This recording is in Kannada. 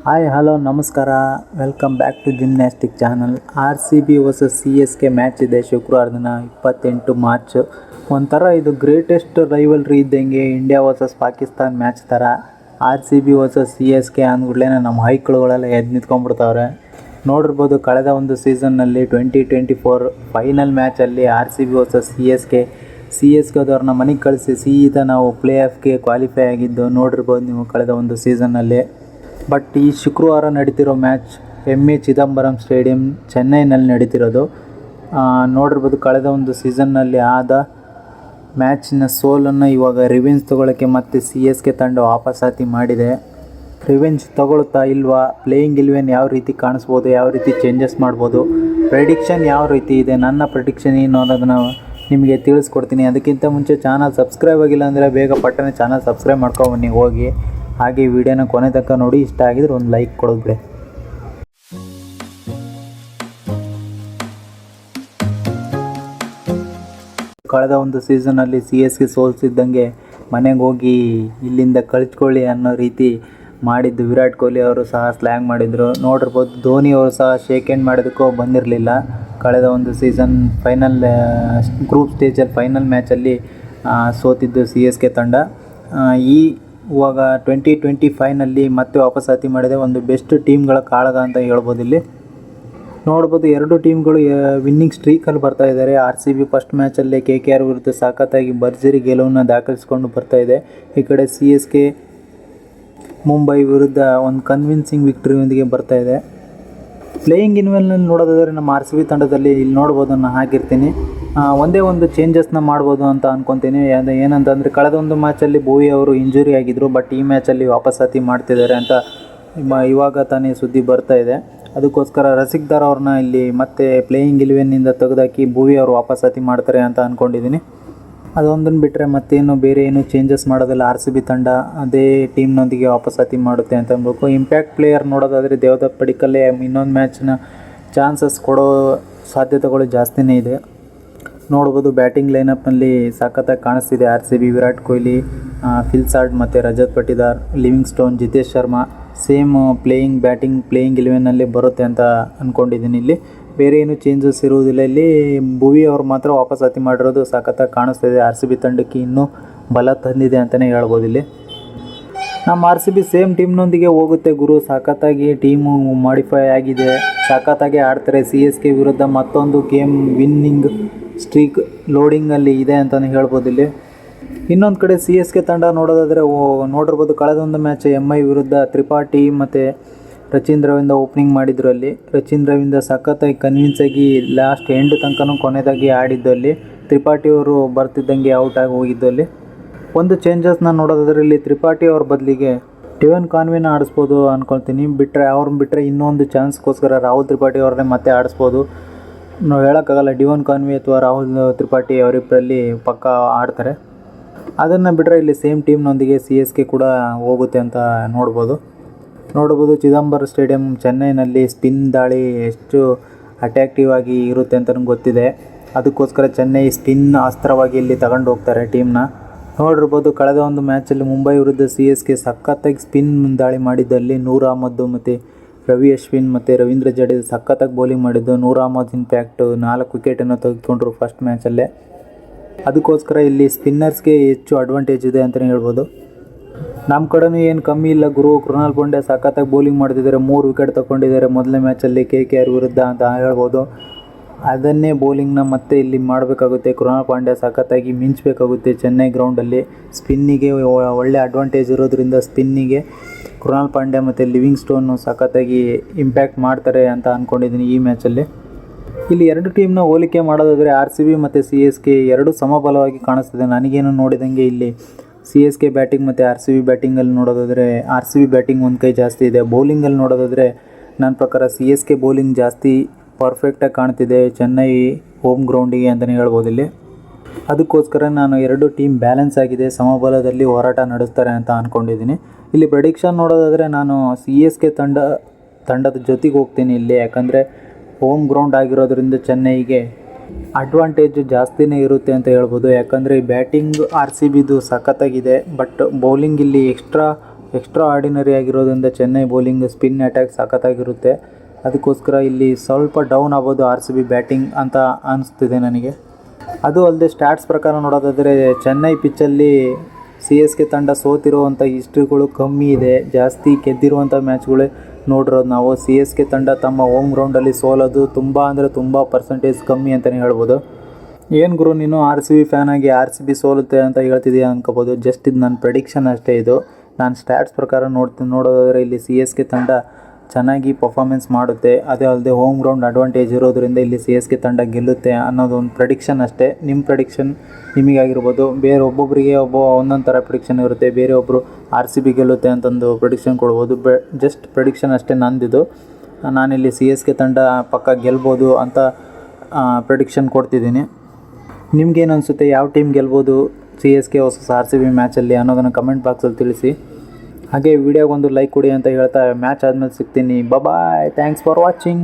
ಹಾಯ್ ಹಲೋ ನಮಸ್ಕಾರ, welcome back to gymnastic channel. RCB versus CSK match ಇದೆ ಶುಕ್ರವಾರ ದಿನ 28 ಮಾರ್ಚ್. ಒಂಥರ ಇದು ಗ್ರೇಟೆಸ್ಟ್ ರೈವಲ್ರಿ ಇದ್ದಂಗೆ, ಇಂಡಿಯಾ ವರ್ಸಸ್ ಪಾಕಿಸ್ತಾನ್ ಮ್ಯಾಚ್ ಥರ. RCB ವರ್ಸಸ್ CSK ಅಂದ್ಬಿಡ್ಲೇ ನಮ್ಮ ಹೈಕ್ಳುಗಳೆಲ್ಲ ಎದ್ದು ನಿಂತ್ಕೊಂಡ್ಬಿಡ್ತಾವ್ರೆ. ನೋಡಿರ್ಬೋದು, ಕಳೆದ ಒಂದು ಸೀಸನ್ನಲ್ಲಿ 2024 ಫೈನಲ್ ಮ್ಯಾಚಲ್ಲಿ RCB ವರ್ಸಸ್ CSK ಅದವ್ರನ್ನ ಮನೆಗೆ ಕಳಿಸಿ ಸೀದಾ ನಾವು ಪ್ಲೇ ಆಫ್ಗೆ ಕ್ವಾಲಿಫೈ ಆಗಿದ್ದು ನೋಡಿರ್ಬೋದು ನೀವು ಕಳೆದ ಒಂದು ಸೀಸನ್ನಲ್ಲಿ. ಬಟ್ ಈ ಶುಕ್ರವಾರ ನಡೀತಿರೋ ಮ್ಯಾಚ್ MA ಚಿದಂಬರಂ ಸ್ಟೇಡಿಯಂ ಚೆನ್ನೈನಲ್ಲಿ ನಡೀತಿರೋದು. ನೋಡಿರ್ಬೋದು, ಕಳೆದ ಒಂದು ಸೀಸನ್ನಲ್ಲಿ ಆದ ಮ್ಯಾಚಿನ ಸೋಲನ್ನು ಇವಾಗ ರಿವೆಂಜ್ ತೊಗೊಳ್ಳೋಕ್ಕೆ ಮತ್ತು CSK ತಂಡ ವಾಪಸಾತಿ ಮಾಡಿದೆ. ರಿವೆಂಜ್ ತೊಗೊಳ್ತಾ ಇಲ್ವಾ, ಪ್ಲೇಯಿಂಗ್ 11 ಯಾವ ರೀತಿ ಕಾಣಿಸ್ಬೋದು, ಯಾವ ರೀತಿ ಚೇಂಜಸ್ ಮಾಡ್ಬೋದು, ಪ್ರೆಡಿಕ್ಷನ್ ಯಾವ ರೀತಿ ಇದೆ, ನನ್ನ ಪ್ರೆಡಿಕ್ಷನ್ ಏನು ಅನ್ನೋದನ್ನು ನಿಮಗೆ ತಿಳಿಸ್ಕೊಡ್ತೀನಿ. ಅದಕ್ಕಿಂತ ಮುಂಚೆ ಚಾನಲ್ ಸಬ್ಸ್ಕ್ರೈಬ್ ಆಗಿಲ್ಲ ಅಂದರೆ ಬೇಗ ಪಟ್ಟನೆ ಚಾನಲ್ ಸಬ್ಸ್ಕ್ರೈಬ್ ಮಾಡ್ಕೊಬನ್ನಿ ಹೋಗಿ. ಹಾಗೆ ವಿಡಿಯೋನ ಕೊನೆ ತನಕ ನೋಡಿ, ಇಷ್ಟ ಆಗಿದ್ರೆ ಒಂದು ಲೈಕ್ ಕೊಡೋದ್ಬಿಡಿ. ಕಳೆದ ಒಂದು ಸೀಸನಲ್ಲಿ CSK ಸೋಲ್ಸಿದ್ದಂಗೆ ಮನೆಗೆ ಹೋಗಿ ಇಲ್ಲಿಂದ ಕಳಿಸ್ಕೊಳ್ಳಿ ಅನ್ನೋ ರೀತಿ ಮಾಡಿದ್ದು ವಿರಾಟ್ ಕೊಹ್ಲಿ ಅವರು ಸಹ ಸ್ಲ್ಯಾಂಗ್ ಮಾಡಿದರು. ನೋಡಿರ್ಬೋದು, ಧೋನಿ ಅವರು ಸಹ ಶೇಕ್ ಹ್ಯಾಂಡ್ ಮಾಡೋದಕ್ಕೂ ಬಂದಿರಲಿಲ್ಲ. ಕಳೆದ ಒಂದು ಸೀಸನ್ ಫೈನಲ್ ಗ್ರೂಪ್ ಸ್ಟೇಜಲ್ಲಿ ಫೈನಲ್ ಮ್ಯಾಚಲ್ಲಿ ಸೋತಿದ್ದು CSK ತಂಡ. ಇವಾಗ 2025ನಲ್ಲಿ ಮತ್ತೆ ವಾಪಸಾತಿ ಮಾಡಿದೆ. ಒಂದು ಬೆಸ್ಟ್ ಟೀಮ್ಗಳ ಕಾಳಗ ಅಂತ ಹೇಳ್ಬೋದು. ಇಲ್ಲಿ ನೋಡ್ಬೋದು, ಎರಡು ಟೀಮ್ಗಳು ವಿನ್ನಿಂಗ್ ಸ್ಟ್ರೀಕಲ್ಲಿ ಬರ್ತಾ ಇದ್ದಾರೆ. RCB ಫಸ್ಟ್ ಮ್ಯಾಚಲ್ಲೇ KKR ವಿರುದ್ಧ ಸಖತ್ತಾಗಿ ಭರ್ಜರಿ ಗೆಲುವನ್ನು ದಾಖಲಿಸ್ಕೊಂಡು ಬರ್ತಾ ಇದೆ. ಈ ಕಡೆ CSK ಮುಂಬೈ ವಿರುದ್ಧ ಒಂದು ಕನ್ವಿನ್ಸಿಂಗ್ ವಿಕ್ಟ್ರಿಯೊಂದಿಗೆ ಬರ್ತಾ ಇದೆ. ಪ್ಲೇಯಿಂಗ್ 11ನಲ್ಲಿ ನೋಡೋದಾದರೆ ನಮ್ಮ RCB ತಂಡದಲ್ಲಿ ಇಲ್ಲಿ ನೋಡ್ಬೋದು, ನಾನು ಹಾಕಿರ್ತೀನಿ. ಒಂದೇ ಒಂದು ಚೇಂಜಸ್ನ ಮಾಡ್ಬೋದು ಅಂತ ಅಂದ್ಕೊತೀನಿ. ಏನಂತಂದರೆ, ಕಳೆದ ಒಂದು ಮ್ಯಾಚಲ್ಲಿ ಭುವಿ ಅವರು ಇಂಜುರಿ ಆಗಿದ್ದರು, ಬಟ್ ಈ ಮ್ಯಾಚಲ್ಲಿ ವಾಪಸಾತಿ ಮಾಡ್ತಿದ್ದಾರೆ ಅಂತ ಇವಾಗ ತಾನೇ ಸುದ್ದಿ ಬರ್ತಾ ಇದೆ. ಅದಕ್ಕೋಸ್ಕರ ರಸಿಕ್ದಾರ್ ಅವ್ರನ್ನ ಇಲ್ಲಿ ಮತ್ತೆ ಪ್ಲೇಯಿಂಗ್ 11ನಿಂದ ತೆಗೆದಾಕಿ ಭುವಿ ಅವರು ವಾಪಸಾತಿ ಮಾಡ್ತಾರೆ ಅಂತ ಅಂದ್ಕೊಂಡಿದ್ದೀನಿ. ಅದೊಂದನ್ನು ಬಿಟ್ಟರೆ ಮತ್ತೇನು ಬೇರೆ ಏನು ಚೇಂಜಸ್ ಮಾಡೋದಿಲ್ಲ. RCB ತಂಡ ಅದೇ ಟೀಮ್ನೊಂದಿಗೆ ವಾಪಸಾತಿ ಮಾಡುತ್ತೆ ಅಂತ ಅನ್ಬೇಕು. ಇಂಪ್ಯಾಕ್ಟ್ ಪ್ಲೇಯರ್ ನೋಡೋದಾದರೆ ದೇವದತ್ ಪಡಿಕ್ಕಲ್ಲೇ ಇನ್ನೊಂದು ಮ್ಯಾಚ್ನ ಚಾನ್ಸಸ್ ಕೊಡೋ ಸಾಧ್ಯತೆಗಳು ಜಾಸ್ತಿನೇ ಇದೆ. ನೋಡ್ಬೋದು, ಬ್ಯಾಟಿಂಗ್ ಲೈನಪ್ನಲ್ಲಿ ಸಖತ್ತಾಗಿ ಕಾಣಿಸ್ತಿದೆ RCB. Virat Kohli, Phil Salt ಮತ್ತು Rajat Patidar, Livingstone, Jitesh Sharma same playing 11ನಲ್ಲಿ ಬರುತ್ತೆ ಅಂತ ಅಂದ್ಕೊಂಡಿದ್ದೀನಿ. ಇಲ್ಲಿ ಬೇರೆ ಏನು ಚೇಂಜಸ್ ಇರುವುದಿಲ್ಲ. ಇಲ್ಲಿ ಭುವಿ ಅವರು ಮಾತ್ರ ವಾಪಸಾತಿ ಮಾಡಿರೋದು ಸಖತ್ತಾಗಿ ಕಾಣಿಸ್ತಿದೆ. RCB ತಂಡಕ್ಕೆ ಇನ್ನೂ ಬಲ ತಂದಿದೆ ಅಂತಲೇ ಹೇಳ್ಬೋದು. ಇಲ್ಲಿ ನಮ್ಮ RCB ಸೇಮ್ ಟೀಮ್ನೊಂದಿಗೆ ಹೋಗುತ್ತೆ ಗುರು. ಸಖತ್ತಾಗಿ ಟೀಮು ಮಾಡಿಫೈ ಆಗಿದೆ, ಸಖತ್ತಾಗಿ ಆಡ್ತಾರೆ. CSK ವಿರುದ್ಧ ಮತ್ತೊಂದು ಗೇಮ್ ವಿನ್ನಿಂಗ್ ಸ್ಟ್ರೀಕ್ ಲೋಡಿಂಗಲ್ಲಿ ಇದೆ ಅಂತಲೇ ಹೇಳ್ಬೋದು. ಇಲ್ಲಿ ಇನ್ನೊಂದು ಕಡೆ CSK ತಂಡ ನೋಡೋದಾದರೆ ನೋಡಿರ್ಬೋದು, ಕಳೆದೊಂದು ಮ್ಯಾಚ್ MI ವಿರುದ್ಧ ತ್ರಿಪಾಠಿ ಮತ್ತು ರಚೀಂದ್ರ ರವೀಂದ್ರ ಓಪನಿಂಗ್ ಮಾಡಿದ್ರು. ಅಲ್ಲಿ ರಚೀಂದ್ರ ರವೀಂದ್ರ ಸಖತ್ತಾಗಿ ಕನ್ವಿನ್ಸ್ ಆಗಿ ಲಾಸ್ಟ್ ಎಂಡ್ ತನಕ ಕೊನೆದಾಗಿ ಆಡಿದ್ದು. ಅಲ್ಲಿ ತ್ರಿಪಾಠಿ ಅವರು ಬರ್ತಿದ್ದಂಗೆ ಔಟ್ ಆಗಿ ಹೋಗಿದ್ದು. ಅಲ್ಲಿ ಒಂದು ಚೇಂಜಸ್ನ ನೋಡೋದಾದರೆ ಇಲ್ಲಿ ತ್ರಿಪಾಠಿ ಅವ್ರ ಬದಲಿಗೆ ಡಿವನ್ ಕಾನ್ವಿನ ಆಡಿಸ್ಬೋದು ಅಂದ್ಕೊಳ್ತೀನಿ. ಅವ್ರನ್ನ ಬಿಟ್ಟರೆ ಇನ್ನೊಂದು ಚಾನ್ಸ್ಗೋಸ್ಕರ ರಾಹುಲ್ ತ್ರಿಪಾಠಿ ಅವ್ರನ್ನೇ ಮತ್ತೆ ಆಡಿಸ್ಬೋದು. ನಾವು ಹೇಳೋಕ್ಕಾಗಲ್ಲ, ಡಿವನ್ ಕಾನ್ವಿ ಅಥವಾ ರಾಹುಲ್ ತ್ರಿಪಾಠಿ ಅವರಿಬ್ಬರಲ್ಲಿ ಪಕ್ಕ ಆಡ್ತಾರೆ. ಅದನ್ನು ಬಿಟ್ಟರೆ ಇಲ್ಲಿ ಸೇಮ್ ಟೀಮ್ನೊಂದಿಗೆ CSK ಕೂಡ ಹೋಗುತ್ತೆ ಅಂತ ನೋಡ್ಬೋದು. ಚಿದಂಬರಂ ಸ್ಟೇಡಿಯಂ ಚೆನ್ನೈನಲ್ಲಿ ಸ್ಪಿನ್ ದಾಳಿ ಎಷ್ಟು ಅಟ್ಯಾಕ್ಟಿವ್ ಆಗಿ ಇರುತ್ತೆ ಅಂತ ನನಗೆ ಗೊತ್ತಿದೆ. ಅದಕ್ಕೋಸ್ಕರ ಚೆನ್ನೈ ಸ್ಪಿನ್ ಅಸ್ತ್ರವಾಗಿ ಇಲ್ಲಿ ತಗೊಂಡು ಹೋಗ್ತಾರೆ ಟೀಮ್ನ. ನೋಡಿರ್ಬೋದು, ಕಳೆದ ಒಂದು ಮ್ಯಾಚಲ್ಲಿ ಮುಂಬೈ ವಿರುದ್ಧ CSK ಸಖತ್ತಾಗಿ ಸ್ಪಿನ್ ದಾಳಿ ಮಾಡಿದ್ದಲ್ಲಿ ನೂರ್ ಅಹ್ಮದ್ ಮತ್ತು ರವಿ ಅಶ್ವಿನ್ ಮತ್ತು ರವೀಂದ್ರ ಜಡೇಜಾ ಸಖತ್ತಾಗಿ ಬೌಲಿಂಗ್ ಮಾಡಿದ್ದು. ನೂರ್ ಅಹ್ಮದ್ ಇಂಪ್ಯಾಕ್ಟ್ 4 ವಿಕೆಟನ್ನು ತೆಗೆದುಕೊಂಡ್ರು ಫಸ್ಟ್ ಮ್ಯಾಚಲ್ಲೇ. ಅದಕ್ಕೋಸ್ಕರ ಇಲ್ಲಿ ಸ್ಪಿನ್ನರ್ಸ್ಗೆ ಹೆಚ್ಚು ಅಡ್ವಾಂಟೇಜ್ ಇದೆ ಅಂತಲೇ ಹೇಳ್ಬೋದು. ನಮ್ಮ ಕಡೆನೂ ಏನು ಕಮ್ಮಿ ಇಲ್ಲ ಗುರು. ಕೃಣಾಲ್ ಪಾಂಡ್ಯ ಸಖತ್ತಾಗಿ ಬೌಲಿಂಗ್ ಮಾಡ್ತಿದ್ದಾರೆ, 3 ವಿಕೆಟ್ ತಗೊಂಡಿದ್ದಾರೆ ಮೊದಲನೇ ಮ್ಯಾಚಲ್ಲಿ KKR ವಿರುದ್ಧ ಅಂತ ಹೇಳ್ಬೋದು. ಅದನ್ನೇ ಬೌಲಿಂಗ್ನ ಮತ್ತೆ ಇಲ್ಲಿ ಮಾಡಬೇಕಾಗುತ್ತೆ. ಕೃಣಾಲ್ ಪಾಂಡ್ಯ ಸಖತ್ತಾಗಿ ಮಿಂಚಬೇಕಾಗುತ್ತೆ ಚೆನ್ನೈ ಗ್ರೌಂಡಲ್ಲಿ. ಸ್ಪಿನ್ನಿಗೆ ಒಳ್ಳೆ ಅಡ್ವಾಂಟೇಜ್ ಇರೋದ್ರಿಂದ ಸ್ಪಿನ್ನಿಗೆ ಕೃಣಾಲ್ ಪಾಂಡ್ಯ ಮತ್ತು ಲಿವಿಂಗ್ ಸ್ಟೋನು ಸಖತ್ತಾಗಿ ಇಂಪ್ಯಾಕ್ಟ್ ಮಾಡ್ತಾರೆ ಅಂತ ಅಂದ್ಕೊಂಡಿದ್ದೀನಿ ಈ ಮ್ಯಾಚಲ್ಲಿ. ಇಲ್ಲಿ ಎರಡು ಟೀಮ್ನ ಹೋಲಿಕೆ ಮಾಡೋದಾದರೆ RCB ಮತ್ತು CSK ಎರಡು ಸಮಬಲವಾಗಿ ಕಾಣಿಸ್ತಿದೆ. ನನಗೇನು ನೋಡಿದಂಗೆ ಇಲ್ಲಿ CSK ಬ್ಯಾಟಿಂಗ್ ಮತ್ತು RCB ಬ್ಯಾಟಿಂಗಲ್ಲಿ ನೋಡೋದಾದರೆ RCB ಬ್ಯಾಟಿಂಗ್ ಒಂದು ಕೈ ಜಾಸ್ತಿ ಇದೆ. ಬೌಲಿಂಗಲ್ಲಿ ನೋಡೋದಾದರೆ ನನ್ನ ಪ್ರಕಾರ CSK ಬೌಲಿಂಗ್ ಜಾಸ್ತಿ ಪರ್ಫೆಕ್ಟಾಗಿ ಕಾಣ್ತಿದೆ ಚೆನ್ನೈ ಹೋಮ್ ಗ್ರೌಂಡಿಗೆ ಅಂತಲೇ ಹೇಳ್ಬೋದು. ಇಲ್ಲಿ ಅದಕ್ಕೋಸ್ಕರ ನಾನು ಎರಡು ಟೀಮ್ ಬ್ಯಾಲೆನ್ಸ್ ಆಗಿದೆ, ಸಮಬಲದಲ್ಲಿ ಹೋರಾಟ ನಡೆಸ್ತಾರೆ ಅಂತ ಅಂದ್ಕೊಂಡಿದ್ದೀನಿ. ಇಲ್ಲಿ ಪ್ರೆಡಿಕ್ಷನ್ ನೋಡೋದಾದರೆ ನಾನು CSK ತಂಡದ ಜೊತೆಗೆ ಹೋಗ್ತೀನಿ ಇಲ್ಲಿ. ಯಾಕಂದರೆ ಹೋಮ್ ಗ್ರೌಂಡ್ ಆಗಿರೋದ್ರಿಂದ ಚೆನ್ನೈಗೆ ಅಡ್ವಾಂಟೇಜ್ ಜಾಸ್ತಿನೇ ಇರುತ್ತೆ ಅಂತ ಹೇಳ್ಬೋದು. ಯಾಕಂದರೆ ಬ್ಯಾಟಿಂಗ್ RCBದು ಸಖತ್ತಾಗಿದೆ, ಬಟ್ ಬೌಲಿಂಗ್ ಇಲ್ಲಿ ಎಕ್ಸ್ಟ್ರಾ ಆರ್ಡಿನರಿ ಆಗಿರೋದ್ರಿಂದ ಚೆನ್ನೈ ಬೌಲಿಂಗ್ ಸ್ಪಿನ್ ಅಟ್ಯಾಕ್ ಸಖತ್ತಾಗಿರುತ್ತೆ. ಅದಕ್ಕೋಸ್ಕರ ಇಲ್ಲಿ ಸ್ವಲ್ಪ ಡೌನ್ ಆಗ್ಬೋದು RCB ಬ್ಯಾಟಿಂಗ್ ಅಂತ ಅನಿಸ್ತಿದೆ ನನಗೆ. ಅದು ಅಲ್ಲದೆ ಸ್ಟ್ಯಾಟ್ಸ್ ಪ್ರಕಾರ ನೋಡೋದಾದರೆ ಚೆನ್ನೈ ಪಿಚ್ಚಲ್ಲಿ CSK ತಂಡ ಸೋತಿರುವಂಥ ಹಿಸ್ಟ್ರಿಗಳು ಕಮ್ಮಿ ಇದೆ. ಜಾಸ್ತಿ ಗೆದ್ದಿರುವಂಥ ಮ್ಯಾಚ್ಗಳೇ ನೋಡಿರೋದು ನಾವು. CSK ತಂಡ ತಮ್ಮ ಹೋಮ್ ಗ್ರೌಂಡಲ್ಲಿ ಸೋಲೋದು ತುಂಬ ಅಂದರೆ ತುಂಬ ಪರ್ಸೆಂಟೇಜ್ ಕಮ್ಮಿ ಅಂತಲೇ ಹೇಳ್ಬೋದು. ಏನು ಗುರು ನೀನು RCB ಫ್ಯಾನ್ ಆಗಿ RCB ಸೋಲುತ್ತೆ ಅಂತ ಹೇಳ್ತಿದ್ದೀಯ ಅನ್ಕೋಬೋದು. ಜಸ್ಟ್ ಇದು ನನ್ನ ಪ್ರೆಡಿಕ್ಷನ್ ಅಷ್ಟೇ. ಇದು ನಾನು ಸ್ಟ್ಯಾಟ್ಸ್ ಪ್ರಕಾರ ನೋಡೋದಾದರೆ ಇಲ್ಲಿ CSK ತಂಡ ಚೆನ್ನಾಗಿ ಪರ್ಫಾರ್ಮೆನ್ಸ್ ಮಾಡುತ್ತೆ. ಅದೇ ಅಲ್ಲದೆ ಹೋಮ್ ಗ್ರೌಂಡ್ ಅಡ್ವಾಂಟೇಜ್ ಇರೋದ್ರಿಂದ ಇಲ್ಲಿ CSK ತಂಡ ಗೆಲ್ಲುತ್ತೆ ಅನ್ನೋದು ಒಂದು ಪ್ರೆಡಿಕ್ಷನ್ ಅಷ್ಟೇ. ನಿಮ್ಮ ಪ್ರೆಡಿಕ್ಷನ್ ನಿಮಗಾಗಿರ್ಬೋದು. ಬೇರೆ ಒಬ್ಬೊಬ್ಬರಿಗೆ ಒಂದೊಂದು ಥರ ಪ್ರೆಡಿಕ್ಷನ್ ಇರುತ್ತೆ. ಬೇರೆ ಒಬ್ಬರು RCB ಗೆಲ್ಲುತ್ತೆ ಅಂತಂದು ಪ್ರೆಡಿಕ್ಷನ್ ಕೊಡ್ಬೋದು. ಜಸ್ಟ್ ಪ್ರೆಡಿಕ್ಷನ್ ಅಷ್ಟೇ ನಂದಿದು. ನಾನಿಲ್ಲಿ CSK ತಂಡ ಪಕ್ಕ ಗೆಲ್ಬೋದು ಅಂತ ಪ್ರೆಡಿಕ್ಷನ್ ಕೊಡ್ತಿದ್ದೀನಿ. ನಿಮ್ಗೇನು ಅನಿಸುತ್ತೆ, ಯಾವ ಟೀಮ್ ಗೆಲ್ಬೋದು CSK ವರ್ಸಸ್ RCB ಮ್ಯಾಚಲ್ಲಿ ಅನ್ನೋದನ್ನು ಕಮೆಂಟ್ ಬಾಕ್ಸಲ್ಲಿ ತಿಳಿಸಿ. ಹಾಗೆ ವಿಡಿಯೋಗೊಂದು ಲೈಕ್ ಕೊಡಿ ಅಂತ ಹೇಳ್ತಾ ಮ್ಯಾಚ್ ಆದಮೇಲೆ ಸಿಗ್ತೀನಿ. ಬಾಯ್, ಥ್ಯಾಂಕ್ಸ್ ಫಾರ್ ವಾಚಿಂಗ್.